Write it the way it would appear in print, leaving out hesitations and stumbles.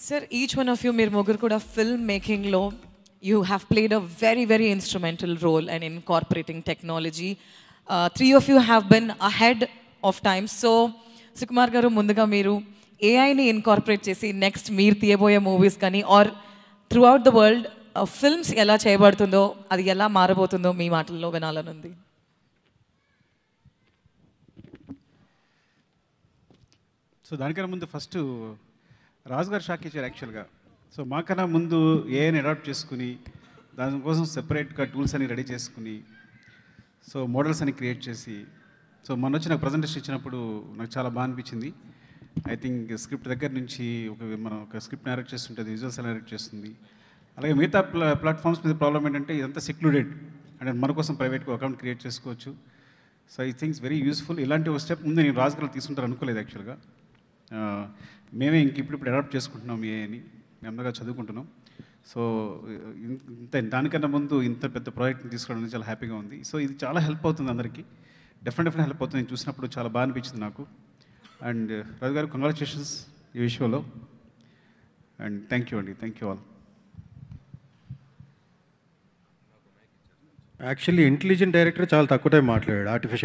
Sir, each one of you, మీరు ముగ్గురు కూడా film మేకింగ్లో you have played a very, very instrumental role in incorporating technology. Three of you have been ahead of time. So, Sukumar garu, ముందుగా మీరు ఏఐని incorporate చేసి next మీరు తీయబోయే movies కానీ or through out the world films ఎలా చేయబడుతుందో అది ఎలా మారబోతుందో మీ మాటల్లో వినాలనుంది. సో దానికన్నా ముందు ఫస్ట్ రాజు గారు షాక్ ఇచ్చారు యాక్చువల్గా. సో మాకన్నా ముందు ఏఐని అడాప్ట్ చేసుకుని దానికోసం సెపరేట్గా టూల్స్ అని రెడీ చేసుకుని సో మోడల్స్ అని క్రియేట్ చేసి సో మొన్న వచ్చి నాకు ప్రజెంటేషన్ ఇచ్చినప్పుడు నాకు చాలా బాగా అనిపించింది. ఐ థింక్ స్క్రిప్ట్ దగ్గర నుంచి మనం ఒక స్క్రిప్ట్ నరేట్ చేస్తుంటుంది, విజువల్స్ నరేట్ చేస్తుంది. అలాగే మిగతా ప్లాట్ఫామ్స్ మీద ప్రాబ్లం ఏంటంటే ఇదంతా సెక్లూడెడ్ అంటే మన కోసం ప్రైవేట్గా అకౌంట్ క్రియేట్ చేసుకోవచ్చు. So I thinks very useful. ఇలాంటి ఒక స్టెప్ ముందు నేను రాజు గారు తీసుకుంటారు అనుకోలేదు యాక్చువల్గా. మేమే ఇప్పుడు అడాప్ట్ చేసుకుంటున్నాం ఏఐని, నెమ్మదిగా చదువుకుంటున్నాం. సో దానికన్నా ముందు ఇంత పెద్ద ప్రాజెక్ట్ని తీసుకోవడం చాలా హ్యాపీగా ఉంది. సో ఇది చాలా హెల్ప్ అవుతుంది అందరికీ, డెఫినెట్గా హెల్ప్ అవుతుంది. నేను చూసినప్పుడు చాలా బాగా అనిపించింది నాకు. అండ్ రాజు గారు కంగ్రాచులేషన్స్ ఈ విషయంలో. అండ్ థ్యాంక్ యూ అండి, thank you all. Actually intelligent director చాలా తక్కువ టైం మాట్లాడాడు. ఆర్టిఫిషియల్